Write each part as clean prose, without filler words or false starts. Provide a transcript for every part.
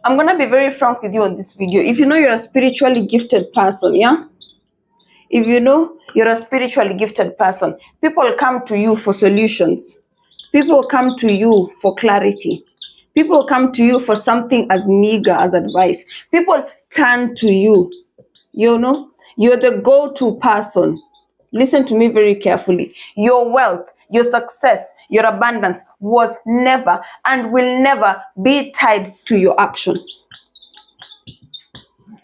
I'm going to be very frank with you on this video. If you know you're a spiritually gifted person, yeah? If you know you're a spiritually gifted person, people come to you for solutions. People come to you for clarity. People come to you for something as meager as advice. People turn to you. You know, you're the go-to person. Listen to me very carefully. Your wealth, your success, your abundance was never and will never be tied to your action.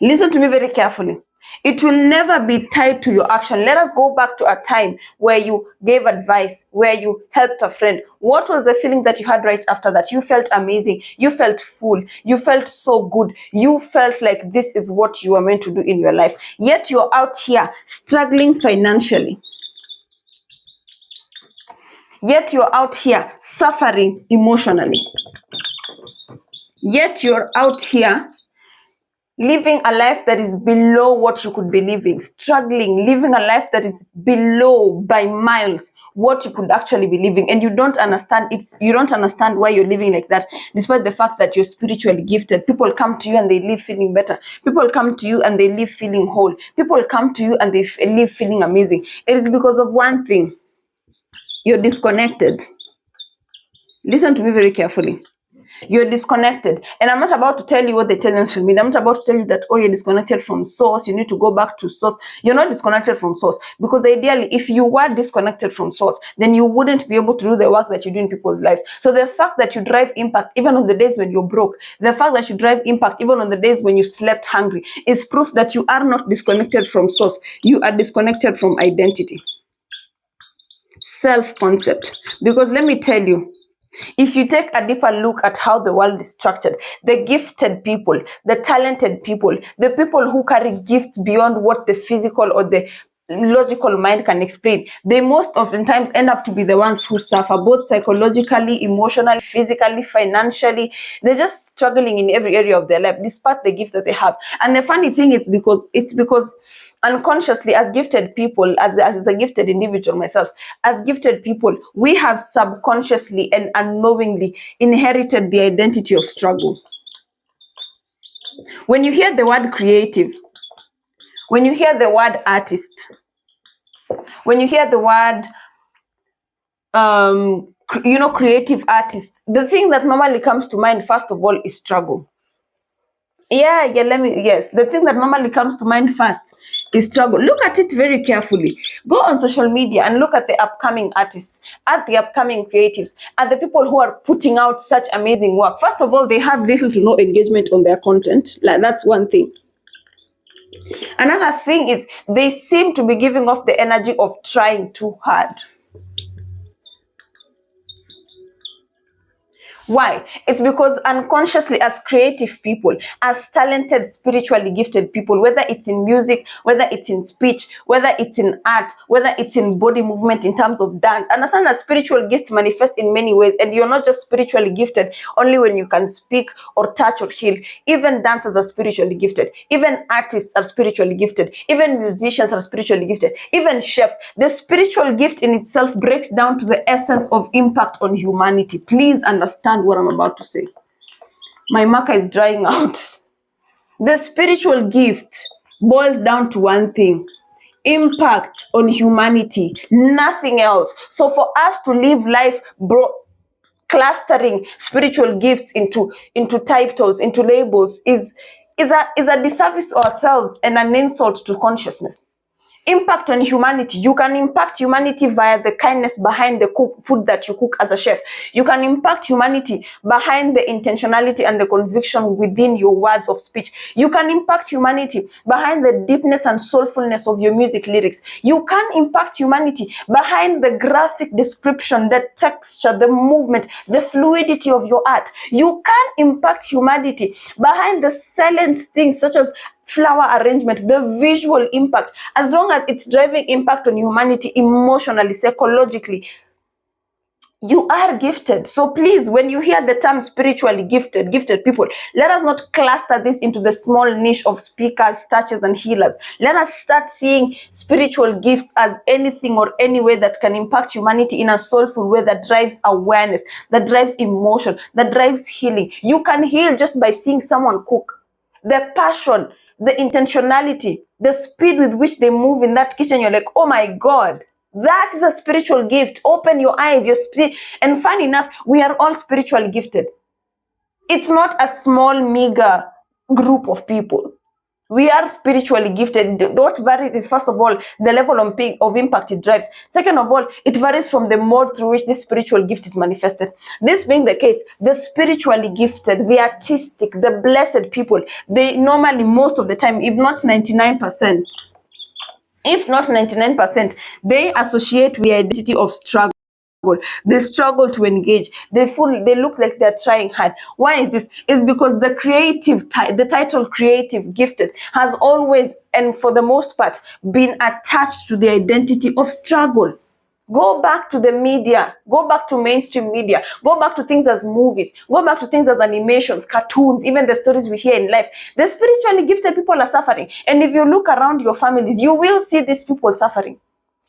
Listen to me very carefully. It will never be tied to your action. Let us go back to a time where you gave advice, where you helped a friend. What was the feeling that you had right after that? You felt amazing. You felt full. You felt so good. You felt like this is what you were meant to do in your life. Yet you're out here struggling financially. Yet you're out here suffering emotionally. Yet you're out here living a life that is below what you could be living, struggling, living a life that is below by miles what you could actually be living, and you don't understand why you're living like that, despite the fact that you're spiritually gifted. People come to you and they leave feeling better. People come to you and they leave feeling whole. People come to you and they leave feeling amazing. It is because of one thing: you're disconnected. Listen to me very carefully. You're disconnected. And I'm not about to tell you what they tell you on social media. I'm not about to tell you that, oh, you're disconnected from source. You need to go back to source. You're not disconnected from source. Because ideally, if you were disconnected from source, then you wouldn't be able to do the work that you do in people's lives. So the fact that you drive impact even on the days when you're broke, the fact that you drive impact even on the days when you slept hungry, is proof that you are not disconnected from source. You are disconnected from identity. Self-concept. Because let me tell you, if you take a deeper look at how the world is structured, the gifted people, the talented people, the people who carry gifts beyond what the physical or the logical mind can explain, they most oftentimes end up to be the ones who suffer, both psychologically, emotionally, physically, financially. They're just struggling in every area of their life, despite the gift that they have. And the funny thing is because unconsciously, as gifted people, as a gifted individual myself, as gifted people, we have subconsciously and unknowingly inherited the identity of struggle. When you hear the word creative, when you hear the word artist, when you hear the word, creative artist, the thing that normally comes to mind, first of all, is struggle. The thing that normally comes to mind first is struggle. Look at it very carefully. Go on social media and look at the upcoming artists, at the upcoming creatives, at the people who are putting out such amazing work. First of all, they have little to no engagement on their content. Like, that's one thing. Another thing is they seem to be giving off the energy of trying too hard. Why? It's because unconsciously, as creative people, as talented, spiritually gifted people, whether it's in music, whether it's in speech, whether it's in art, whether it's in body movement in terms of dance, understand that spiritual gifts manifest in many ways, and you're not just spiritually gifted only when you can speak or touch or heal. Even dancers are spiritually gifted. Even artists are spiritually gifted. Even musicians are spiritually gifted. Even chefs. The spiritual gift in itself breaks down to the essence of impact on humanity. Please understand what I'm about to say. My marker is drying out. The spiritual gift boils down to one thing: impact on humanity, nothing else. So for us to live life clustering spiritual gifts into titles, into labels, is a disservice to ourselves and an insult to consciousness. Impact on humanity. You can impact humanity via the kindness behind the food that you cook as a chef. You can impact humanity behind the intentionality and the conviction within your words of speech. You can impact humanity behind the deepness and soulfulness of your music lyrics. You can impact humanity behind the graphic description, the texture, the movement, the fluidity of your art. You can impact humanity behind the silent things such as flower arrangement, the visual impact, as long as it's driving impact on humanity emotionally, psychologically. You are gifted. So please, when you hear the term spiritually gifted people, let us not cluster this into the small niche of speakers, touchers, and healers. Let us start seeing spiritual gifts as anything or any way that can impact humanity in a soulful way that drives awareness, that drives emotion, that drives healing. You can heal just by seeing someone cook. The passion, the intentionality, the speed with which they move in that kitchen, you're like, oh my God. That is a spiritual gift. Open your eyes. And fun enough, we are all spiritually gifted. It's not a small, meager group of people. We are spiritually gifted. What varies is, first of all, the level of impact it drives. Second of all, it varies from the mode through which this spiritual gift is manifested. This being the case, the spiritually gifted, the artistic, the blessed people, they normally, most of the time, if not 99%, they associate with the identity of struggle. They struggle to engage. They look like they're trying hard. Why is this? It's because the title creative, gifted, has always, and for the most part, been attached to the identity of struggle. Go back to the media, go back to mainstream media, go back to things as movies, go back to things as animations, cartoons, even the stories we hear in life. The spiritually gifted people are suffering. And if you look around your families, you will see these people suffering.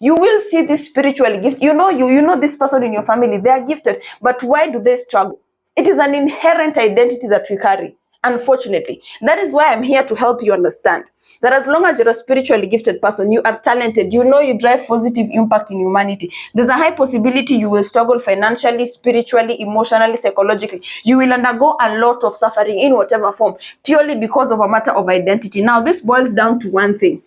You will see this spiritually gifted. You know this person in your family, they are gifted. But why do they struggle? It is an inherent identity that we carry, unfortunately. That is why I'm here to help you understand that as long as you're a spiritually gifted person, you are talented, you drive positive impact in humanity, there's a high possibility you will struggle financially, spiritually, emotionally, psychologically. You will undergo a lot of suffering in whatever form, purely because of a matter of identity. Now, this boils down to one thing: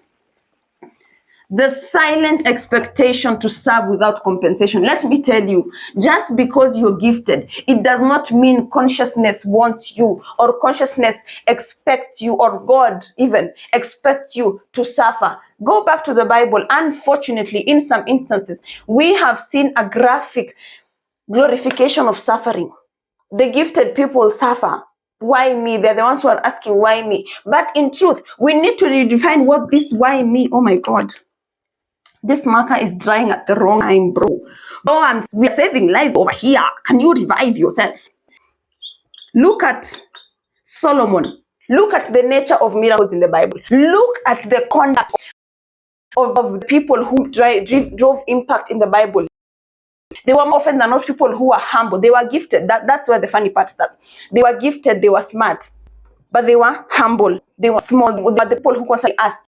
the silent expectation to serve without compensation. Let me tell you, just because you're gifted, it does not mean consciousness wants you, or consciousness expects you, or God even expects you to suffer. Go back to the Bible. Unfortunately, in some instances, we have seen a graphic glorification of suffering. The gifted people suffer. Why me? They're the ones who are asking why me. But in truth, we need to redefine what this why me. Oh my God. This marker is drying at the wrong time, bro. Oh, we're saving lives over here. Can you revive yourself? Look at Solomon. Look at the nature of miracles in the Bible. Look at the conduct of the people who drove impact in the Bible. They were more often than not people who were humble. They were gifted. That's where the funny part starts. They were gifted, they were smart, but they were humble. They were small. They were the people who constantly asked,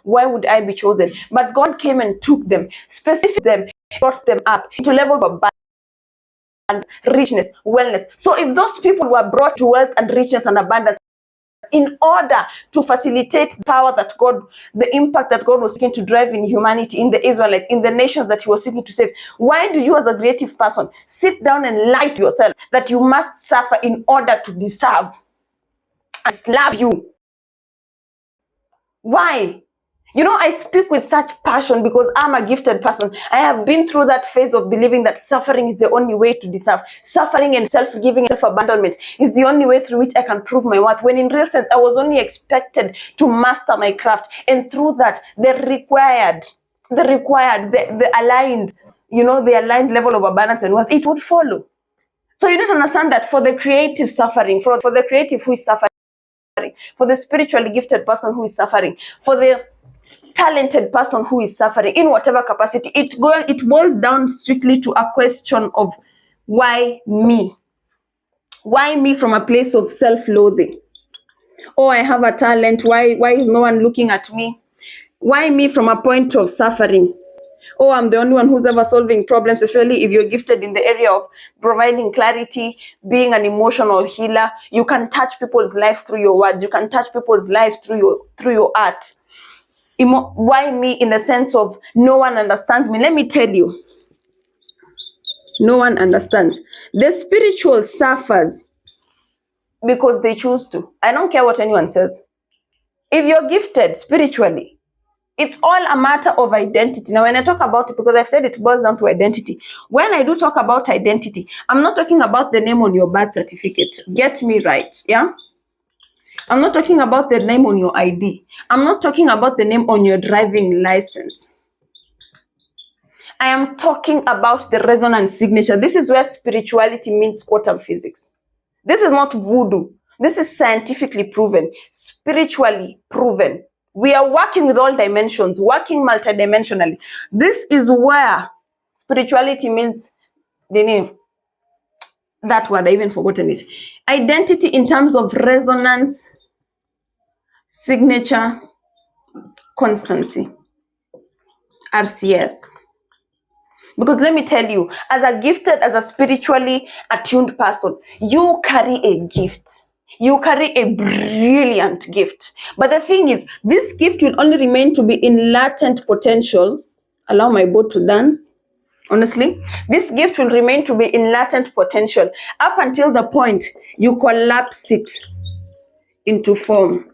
why would I be chosen? But God came and took them, specified them, brought them up into levels of abundance, richness, wellness. So if those people were brought to wealth and richness and abundance in order to facilitate the power that God, the impact that God was seeking to drive in humanity, in the Israelites, in the nations that he was seeking to save, why do you as a creative person sit down and lie to yourself that you must suffer in order to deserve and slap you? Why? I speak with such passion because I'm a gifted person. I have been through that phase of believing that suffering is the only way to deserve. Suffering and self-giving and self-abandonment is the only way through which I can prove my worth. When in real sense, I was only expected to master my craft. And through that, the aligned, the aligned level of abundance and wealth, it would follow. So you need to understand that for the creative suffering, for the creative who is suffering, for the spiritually gifted person who is suffering, for the talented person who is suffering in whatever capacity, it boils down strictly to a question of why me? Why me from a place of self-loathing? Oh, I have a talent. Why is no one looking at me? Why me from a point of suffering? Oh, I'm the only one who's ever solving problems, especially if you're gifted in the area of providing clarity, being an emotional healer. You can touch people's lives through your words. You can touch people's lives through your art. Why me in the sense of no one understands me? Let me tell you, no one understands. The spiritual suffers because they choose to. I don't care what anyone says. If you're gifted spiritually, it's all a matter of identity. Now, when I talk about it, because I've said it boils down to identity. When I do talk about identity, I'm not talking about the name on your birth certificate. Get me right, yeah? I'm not talking about the name on your ID. I'm not talking about the name on your driving license. I am talking about the resonance signature. This is where spirituality meets quantum physics. This is not voodoo. This is scientifically proven, spiritually proven. We are working with all dimensions, working multidimensionally. This is where spirituality means the name. That word, I even forgotten it. Identity in terms of resonance, signature, constancy. RCS. Because let me tell you, as a gifted, as a spiritually attuned person, you carry a gift. You carry a brilliant gift. But the thing is, this gift will only remain to be in latent potential. Allow my boat to dance. Honestly, this gift will remain to be in latent potential up until the point you collapse it into form.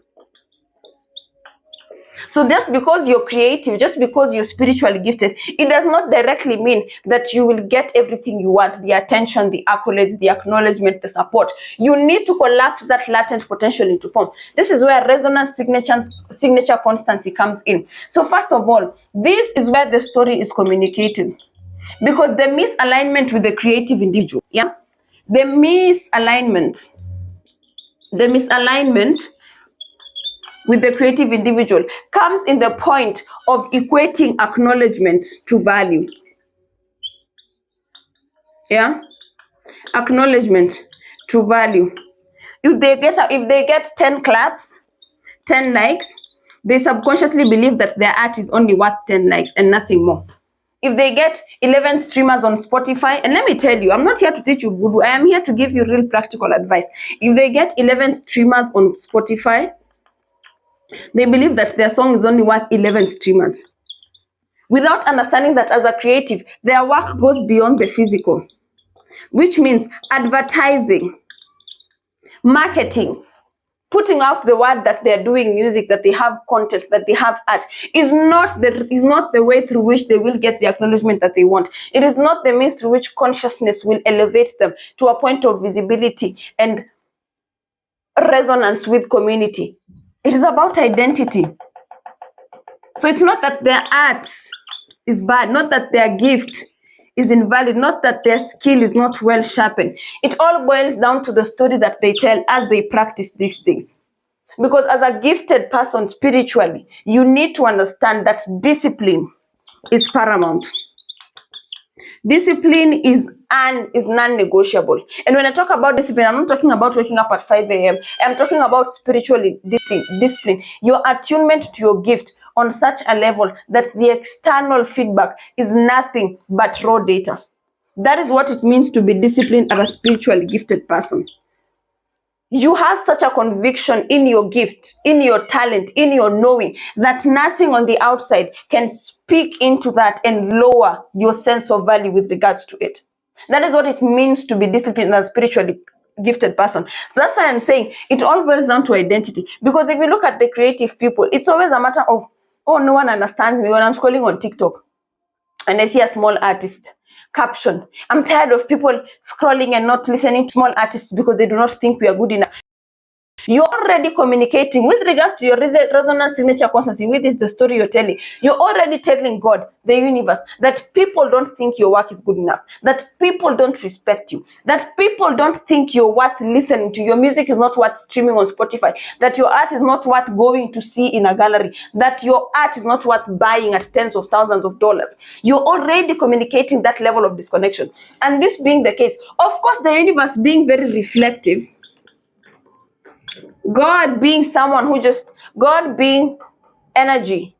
So just because you're creative, just because you're spiritually gifted, it does not directly mean that you will get everything you want, the attention, the accolades, the acknowledgement, the support. You need to collapse that latent potential into form. This is where resonance signature constancy comes in. So first of all, this is where the story is communicated. Because the misalignment with the creative individual, yeah? The misalignment with the creative individual comes in the point of equating acknowledgement to value. Yeah? Acknowledgement to value. If they get 10 claps, 10 likes, they subconsciously believe that their art is only worth 10 likes and nothing more. If they get 11 streamers on Spotify, and let me tell you, I'm not here to teach you voodoo. I am here to give you real practical advice. If they get 11 streamers on Spotify, they believe that their song is only worth 11 streamers. Without understanding that as a creative, their work goes beyond the physical. Which means advertising, marketing, putting out the word that they're doing music, that they have content, that they have art, is not the way through which they will get the acknowledgement that they want. It is not the means through which consciousness will elevate them to a point of visibility and resonance with community. It is about identity. So it's not that their art is bad, not that their gift is invalid, not that their skill is not well sharpened. It all boils down to the story that they tell as they practice these things. Because as a gifted person spiritually, you need to understand that discipline is paramount. Discipline is non-negotiable. And when I talk about discipline, I'm not talking about waking up at 5 a.m. I'm talking about spiritually discipline. Your attunement to your gift on such a level that the external feedback is nothing but raw data. That is what it means to be disciplined as a spiritually gifted person. You have such a conviction in your gift, in your talent, in your knowing, that nothing on the outside can speak into that and lower your sense of value with regards to it. That is what it means to be disciplined as a spiritually gifted person. So that's why I'm saying it all boils down to identity. Because if you look at the creative people, it's always a matter of, oh, no one understands me when I'm scrolling on TikTok and I see a small artist. Caption: I'm tired of people scrolling and not listening to small artists because they do not think we are good enough. You're already communicating with regards to your resonance signature constancy. With this, the story you're telling, you're already telling God, the universe, that people don't think your work is good enough, that people don't respect you, that people don't think you're worth listening to, your music is not worth streaming on Spotify, that your art is not worth going to see in a gallery, that your art is not worth buying at tens of thousands of dollars. You're already communicating that level of disconnection. And this being the case, of course, the universe being very reflective, God being someone who God being energy,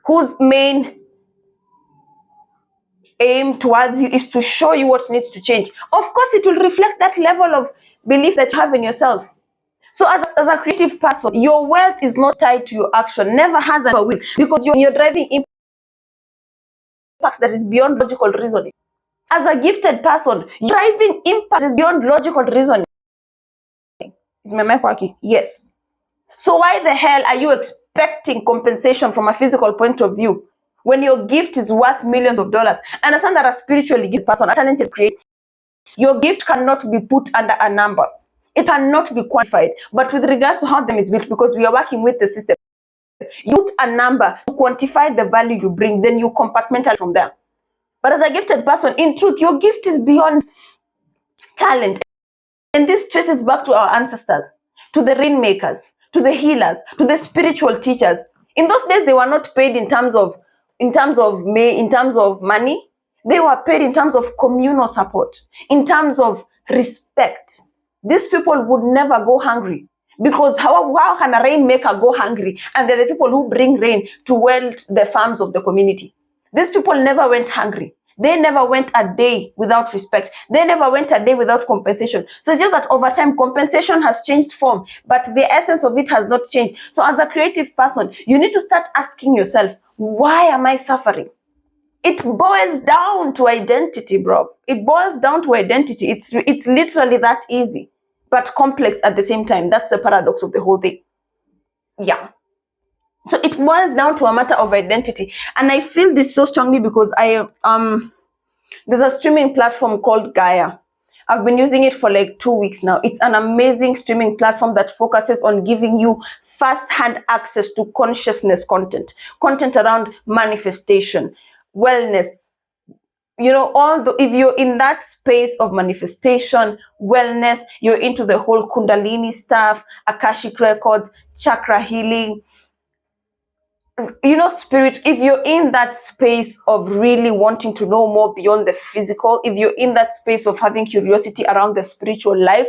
whose main aim towards you is to show you what needs to change. Of course, it will reflect that level of belief that you have in yourself. So as a creative person, your wealth is not tied to your action, never has and never will, because you're driving impact that is beyond logical reasoning. As a gifted person, driving impact is beyond logical reasoning. Is my mic working? Yes. So why the hell are you expecting compensation from a physical point of view when your gift is worth millions of dollars? Understand that a spiritually gifted person, a talented creator, your gift cannot be put under a number. It cannot be quantified. But with regards to how them is built, because we are working with the system, you put a number to quantify the value you bring, then you compartmentalize from there. But as a gifted person, in truth, your gift is beyond talent. And this traces back to our ancestors, to the rainmakers, to the healers, to the spiritual teachers. In those days, they were not paid in terms of money. They were paid in terms of communal support, in terms of respect. These people would never go hungry, because how can a rainmaker go hungry? And they're the people who bring rain to weld the farms of the community. These people never went hungry. They never went a day without respect. They never went a day without compensation. So it's just that over time, compensation has changed form, but the essence of it has not changed. So as a creative person, you need to start asking yourself, why am I suffering? It boils down to identity, bro. It boils down to identity. It's literally that easy, but complex at the same time. That's the paradox of the whole thing. Yeah. So it boils down to a matter of identity. And I feel this so strongly because there's a streaming platform called Gaia. I've been using it for like 2 weeks now. It's an amazing streaming platform that focuses on giving you first-hand access to consciousness content around manifestation, wellness. You know, if you're in that space of manifestation, wellness, you're into the whole Kundalini stuff, Akashic records, chakra healing, you know, spirit, if you're in that space of really wanting to know more beyond the physical, if you're in that space of having curiosity around the spiritual life,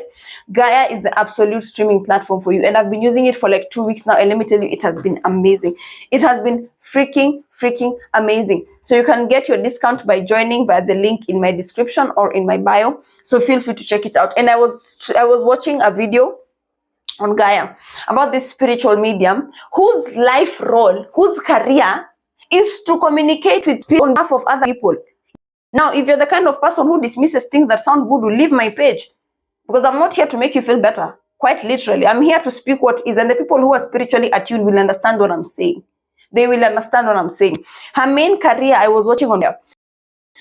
Gaia is the absolute streaming platform for you. And I've been using it for like 2 weeks now, and let me tell you, it has been amazing. It has been freaking amazing. So you can get your discount by joining via the link in my description or in my bio. So feel free to check it out. And I was watching a video on Gaia about this spiritual medium whose life role, whose career is to communicate with people on behalf of other people. Now, if you're the kind of person who dismisses things that sound voodoo, leave my page, because I'm not here to make you feel better. Quite literally, I'm here to speak what is, and the people who are spiritually attuned will understand what I'm saying. They will understand what I'm saying. Her main career, I was watching on her.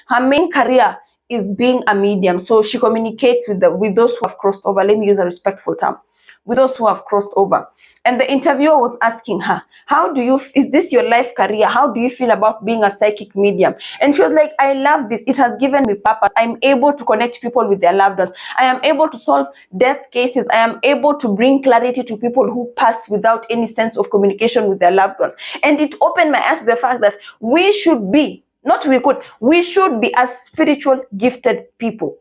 Her main career is being a medium. So she communicates with those who have crossed over. Let me use a respectful term. With those who have crossed over. And the interviewer was asking her, is this your life career? How do you feel about being a psychic medium? And she was like, I love this. It has given me purpose. I'm able to connect people with their loved ones. I am able to solve death cases. I am able to bring clarity to people who passed without any sense of communication with their loved ones. And it opened my eyes to the fact that we should be as spiritual gifted people.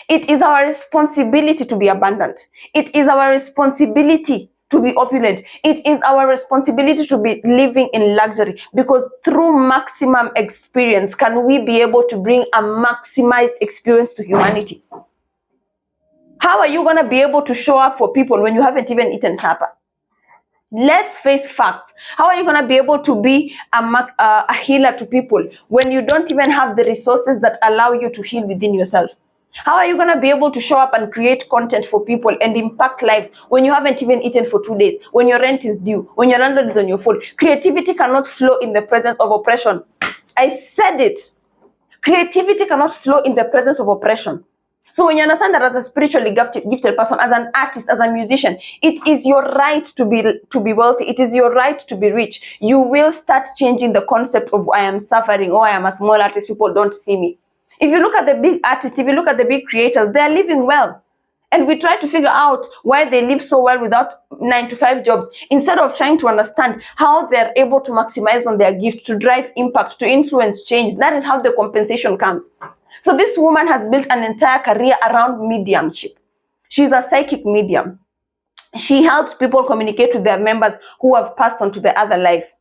It is our responsibility to be abundant. It is our responsibility to be opulent. It is our responsibility to be living in luxury, because through maximum experience can we be able to bring a maximized experience to humanity. How are you going to be able to show up for people when you haven't even eaten supper? Let's face facts. How are you going to be able to be a healer to people when you don't even have the resources that allow you to heal within yourself? How are you going to be able to show up and create content for people and impact lives when you haven't even eaten for 2 days, when your rent is due, when your landlord is on your phone? Creativity cannot flow in the presence of oppression. I said it. Creativity cannot flow in the presence of oppression. So when you understand that as a spiritually gifted person, as an artist, as a musician, it is your right to be wealthy. It is your right to be rich. You will start changing the concept of I am suffering, or I am a small artist, people don't see me. If you look at the big artists, if you look at the big creators, they're living well. And we try to figure out why they live so well without 9-to-5 jobs, instead of trying to understand how they're able to maximize on their gift, to drive impact, to influence change. That is how the compensation comes. So this woman has built an entire career around mediumship. She's a psychic medium. She helps people communicate with their members who have passed on to the other life.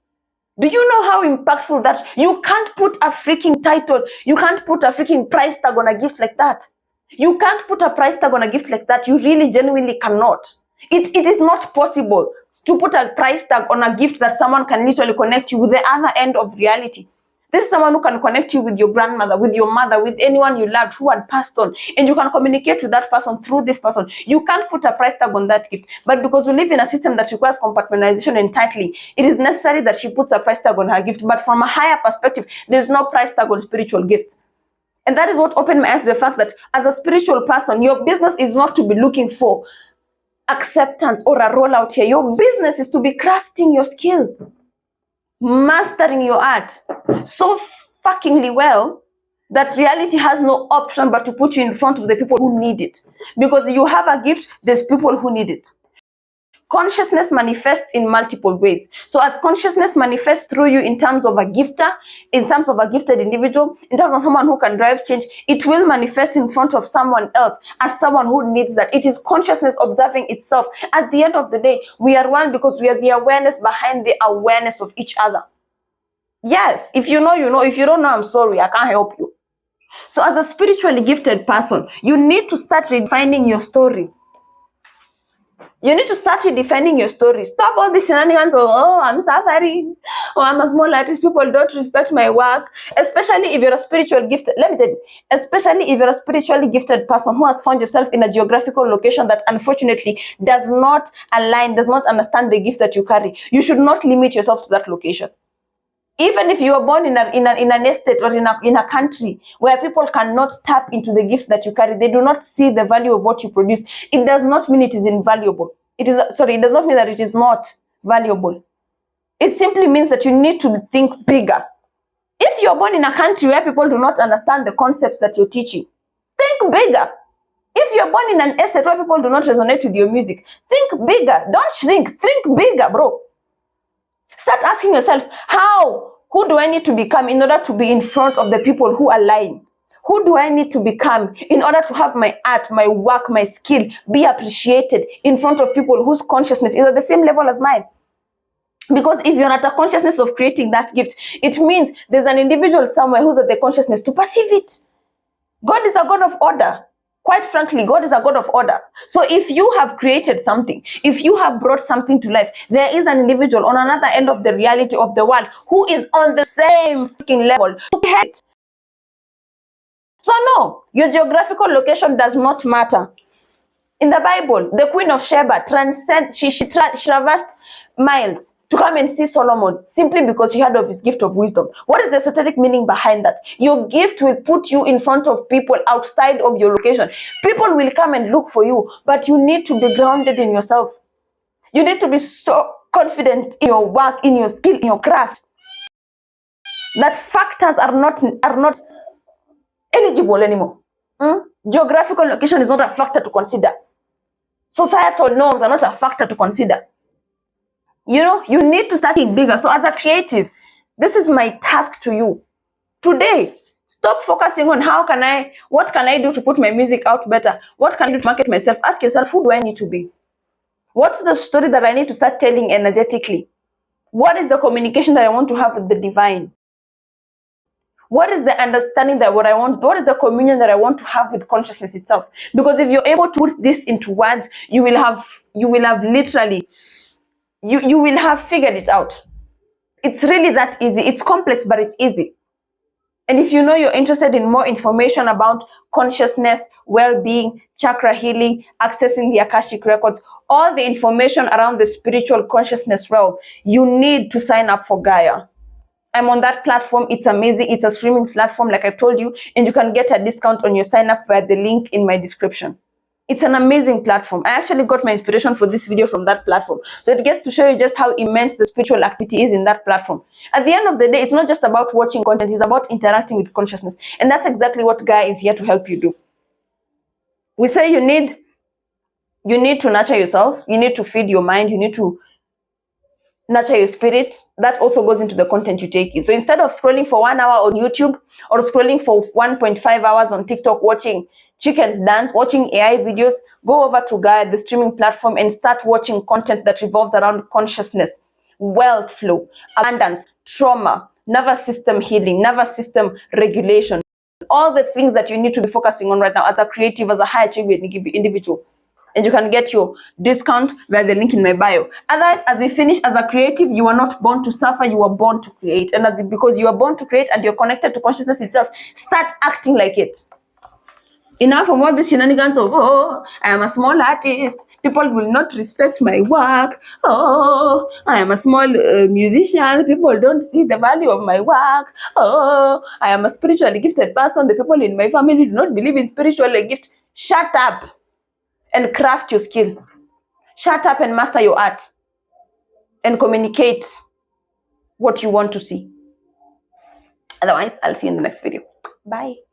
Do you know how impactful that? You can't put a freaking title. You can't put a freaking price tag on a gift like that. You can't put a price tag on a gift like that. You really genuinely cannot. It is not possible to put a price tag on a gift that someone can literally connect you with the other end of reality. This is someone who can connect you with your grandmother, with your mother, with anyone you loved who had passed on. And you can communicate with that person through this person. You can't put a price tag on that gift. But because we live in a system that requires compartmentalization and titling, it is necessary that she puts a price tag on her gift. But from a higher perspective, there's no price tag on spiritual gifts. And that is what opened my eyes to the fact that as a spiritual person, your business is not to be looking for acceptance or a rollout here. Your business is to be crafting your skill, mastering your art so fuckingly well that reality has no option but to put you in front of the people who need it. Because you have a gift, there's people who need it. Consciousness manifests in multiple ways. So as consciousness manifests through you in terms of a gifter, in terms of a gifted individual, in terms of someone who can drive change, it will manifest in front of someone else as someone who needs that. It is consciousness observing itself. At the end of the day, we are one because we are the awareness behind the awareness of each other. Yes, if you know, you know. If you don't know, I'm sorry, I can't help you. So as a spiritually gifted person, you need to start redefining your story. You need to start redefining your story. Stop all the shenanigans of, oh, I'm suffering. Oh, I'm a small artist. People don't respect my work. Especially if you're a spiritual gifted, let me tell you, especially if you're a spiritually gifted person who has found yourself in a geographical location that unfortunately does not align, does not understand the gift that you carry. You should not limit yourself to that location. Even if you are born in an estate or in a country where people cannot tap into the gift that you carry, they do not see the value of what you produce, it does not mean it is invaluable. It does not mean that it is not valuable. It simply means that you need to think bigger. If you're born in a country where people do not understand the concepts that you're teaching, think bigger. If you're born in an estate where people do not resonate with your music, think bigger. Don't shrink. Think bigger, bro. Start asking yourself, who do I need to become in order to be in front of the people who align? Who do I need to become in order to have my art, my work, my skill be appreciated in front of people whose consciousness is at the same level as mine? Because if you're at a consciousness of creating that gift, it means there's an individual somewhere who's at the consciousness to perceive it. God is a God of order. Quite frankly, God is a God of order. So if you have created something, if you have brought something to life, there is an individual on another end of the reality of the world who is on the same freaking level. So no, your geographical location does not matter. In the Bible, the Queen of Sheba she traversed miles to come and see Solomon simply because she heard of his gift of wisdom. What is the strategic meaning behind that? Your gift will put you in front of people outside of your location. People will come and look for you, but you need to be grounded in yourself. You need to be so confident in your work, in your skill, in your craft, that factors are not eligible anymore. Geographical location is not a factor to consider. Societal norms are not a factor to consider. You know, you need to start thinking bigger. So as a creative, this is my task to you today. Stop focusing on what can I do to put my music out better? What can I do to market myself? Ask yourself, who do I need to be? What's the story that I need to start telling energetically? What is the communication that I want to have with the divine? What is the understanding that what is the communion that I want to have with consciousness itself? Because if you're able to put this into words, you will have literally, you will have figured it out. It's really that easy. It's complex, but it's easy. And if you know you're interested in more information about consciousness, well-being, chakra healing, accessing the Akashic records, all the information around the spiritual consciousness realm, you need to sign up for Gaia. I'm on that platform. It's amazing. It's a streaming platform, like I've told you, and you can get a discount on your sign up via the link in my description. It's an amazing platform. I actually got my inspiration for this video from that platform. So it gets to show you just how immense the spiritual activity is in that platform. At the end of the day, it's not just about watching content, it's about interacting with consciousness. And that's exactly what Gaia is here to help you do. We say you need to nurture yourself, you need to feed your mind, you need to nurture your spirit. That also goes into the content you take in. So instead of scrolling for 1 hour on YouTube or scrolling for 1.5 hours on TikTok watching chickens dance, watching AI videos, go over to Gaia, the streaming platform, and start watching content that revolves around consciousness, wealth flow, abundance, trauma, nervous system healing, nervous system regulation, all the things that you need to be focusing on right now as a creative, as a high achieving individual. And you can get your discount via the link in my bio. Otherwise, as we finish, as a creative, you are not born to suffer, you are born to create. And because you are born to create and you're connected to consciousness itself, start acting like it. Enough of all these shenanigans of, oh, I am a small artist, people will not respect my work. Oh, I am a small musician, people don't see the value of my work. Oh, I am a spiritually gifted person, the people in my family do not believe in spiritual gift. Shut up and craft your skill. Shut up and master your art and communicate what you want to see. Otherwise, I'll see you in the next video. Bye.